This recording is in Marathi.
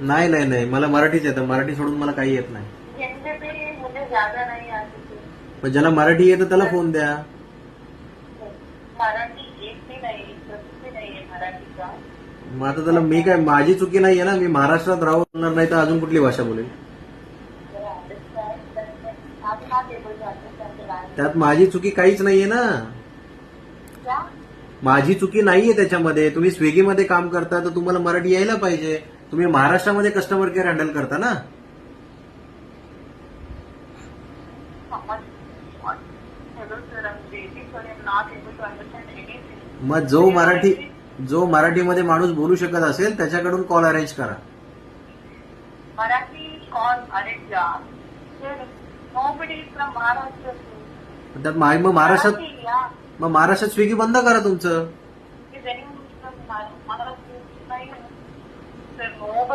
नाही नाही नाही, मला मराठीच येतं. मराठी सोडून मला काही येत नाही. हिंदी भी मुझे ज्यादा नहीं आती थी. पण ज्याला मराठी येतं त्याला फोन द्या. मराठी एक भी नहीं, प्रश्न भी नहीं है मराठी का. मग आता त्याला मी काय, माझी चुकी नाहीये ना. मी महाराष्ट्रात राहणार नाही तर अजून कुठली भाषा बोलेल. आप not able to understand the language. त्यात माझी चुकी काहीच नाहीये ना. क्या? माझी चुकी नाहीये त्याच्यामध्ये. तुम्ही स्विगीमध्ये काम करता तर तुम्हाला मराठी यायला पाहिजे. तुम्ही महाराष्ट्रामध्ये कस्टमर केअर हँडल करता ना. Hello sir, I'm really sorry, I'm not able to understand anything. मग जो मराठीमध्ये माणूस बोलू शकत असेल त्याच्याकडून कॉल अरेंज करा. Marathi call arrange. Sir, nobody is from Maharashtra. त्यात मग महाराष्ट्रात Marathi, yeah. मग महाराष्ट्रात स्विगी बंद करा तुमचं. Is anyone from Maharashtra? Sir, nobody.